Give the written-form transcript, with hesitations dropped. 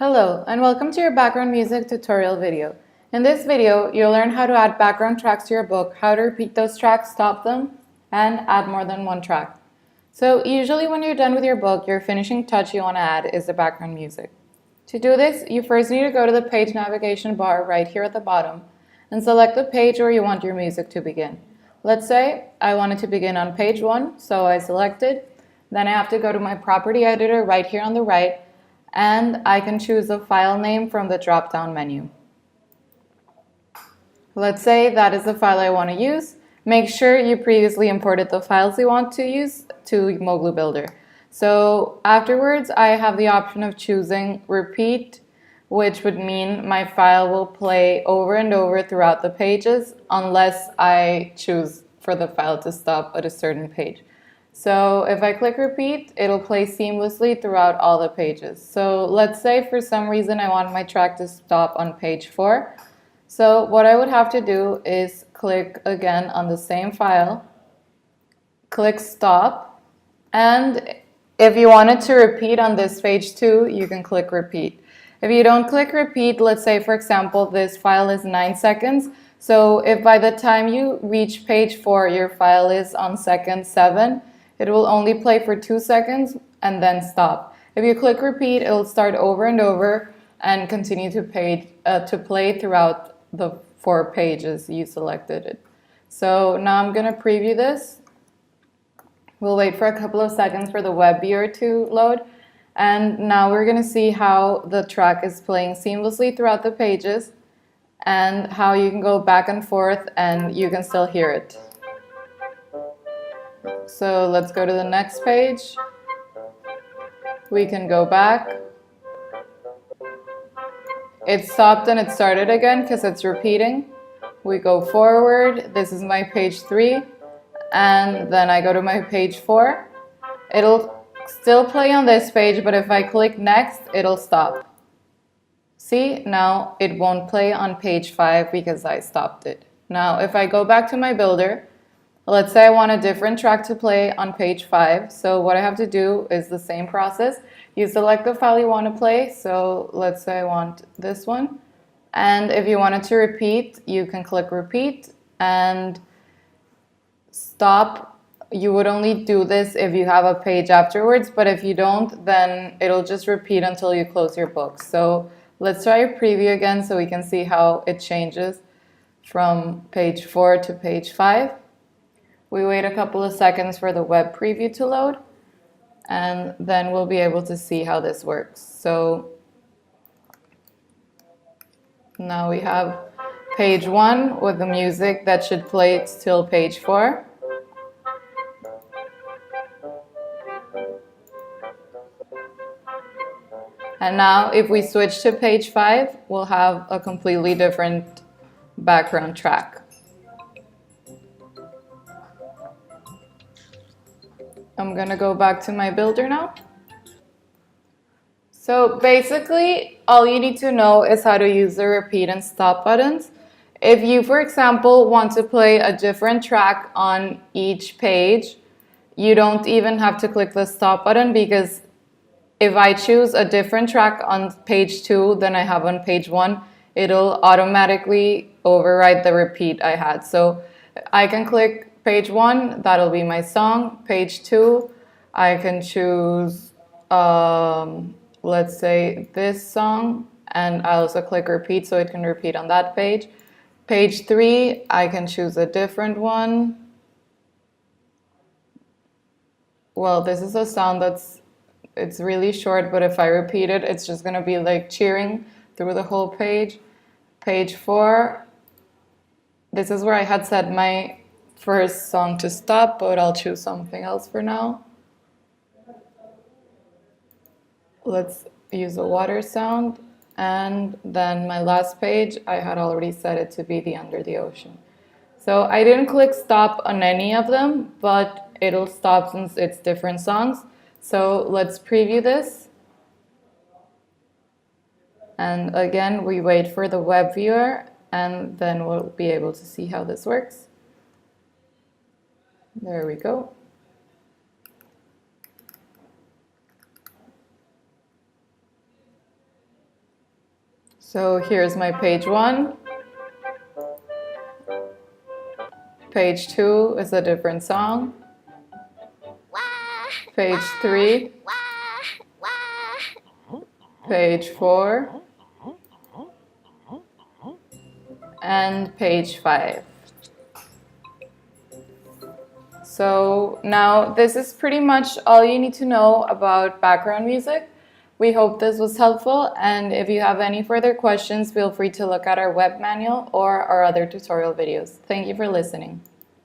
Hello, and welcome to your background music tutorial video. In this video, you'll learn how to add background tracks to your book, how to repeat those tracks, stop them, and add more than one track. So usually when you're done with your book, your finishing touch you want to add is the background music. To do this, you first need to go to the page navigation bar right here at the bottom and select the page where you want your music to begin. Let's say I want it to begin on page 1, so I selected. Then I have to go to my property editor right here on the right, and I can choose a file name from the drop-down menu. Let's say that is the file I want to use. Make sure you previously imported the files you want to use to MoglueBuilder. So afterwards, I have the option of choosing repeat, which would mean my file will play over and over throughout the pages unless I choose for the file to stop at a certain page. So if I click repeat, it'll play seamlessly throughout all the pages. So let's say for some reason I want my track to stop on page 4. So what I would have to do is click again on the same file, click stop, and if you wanted to repeat on this page too, you can click repeat. If you don't click repeat, let's say for example this file is 9 seconds, so if by the time you reach page 4 your file is on second 7, it will only play for 2 seconds and then stop. If you click repeat, it'll start over and over and continue to play throughout the 4 pages you selected it. So now I'm going to preview this. We'll wait for a couple of seconds for the web viewer to load. And now we're going to see how the track is playing seamlessly throughout the pages and how you can go back and forth and you can still hear it. So let's go to the next page. We can go back. It stopped and it started again because it's repeating. We go forward. This is my page 3. And then I go to my page 4. It'll still play on this page, but if I click next, it'll stop. See, now it won't play on page 5 because I stopped it. Now, if I go back to my builder, let's say I want a different track to play on page 5. So what I have to do is the same process. You select the file you want to play. So let's say I want this one. And if you want it to repeat, you can click repeat and stop. You would only do this if you have a page afterwards, but if you don't, then it'll just repeat until you close your book. So let's try a preview again so we can see how it changes from page 4 to page 5. We wait a couple of seconds for the web preview to load, and then we'll be able to see how this works. So now we have page 1 with the music that should play till page 4. And now if we switch to page 5, we'll have a completely different background track. I'm going to go back to my builder now. So basically, all you need to know is how to use the repeat and stop buttons. If you, for example, want to play a different track on each page, you don't even have to click the stop button, because if I choose a different track on page 2 than I have on page 1, it'll automatically override the repeat I had. So I can click page 1, that'll be my song. Page 2, I can choose, let's say, this song, and I also click repeat so it can repeat on that page. Page 3, I can choose a different one. Well, this is a sound it's really short, but if I repeat it, it's just going to be like cheering through the whole page. Page 4, this is where I had set my first song to stop, but I'll choose something else for now. Let's use a water sound. And then my last page, I had already set it to be the Under the Ocean. So I didn't click stop on any of them, but it'll stop since it's different songs. So let's preview this. And again, we wait for the web viewer, and then we'll be able to see how this works. There we go. So here's my page 1. Page 2 is a different song. Page 3. Page 4. And page 5. So now this is pretty much all you need to know about background music. We hope this was helpful, and if you have any further questions, feel free to look at our web manual or our other tutorial videos. Thank you for listening.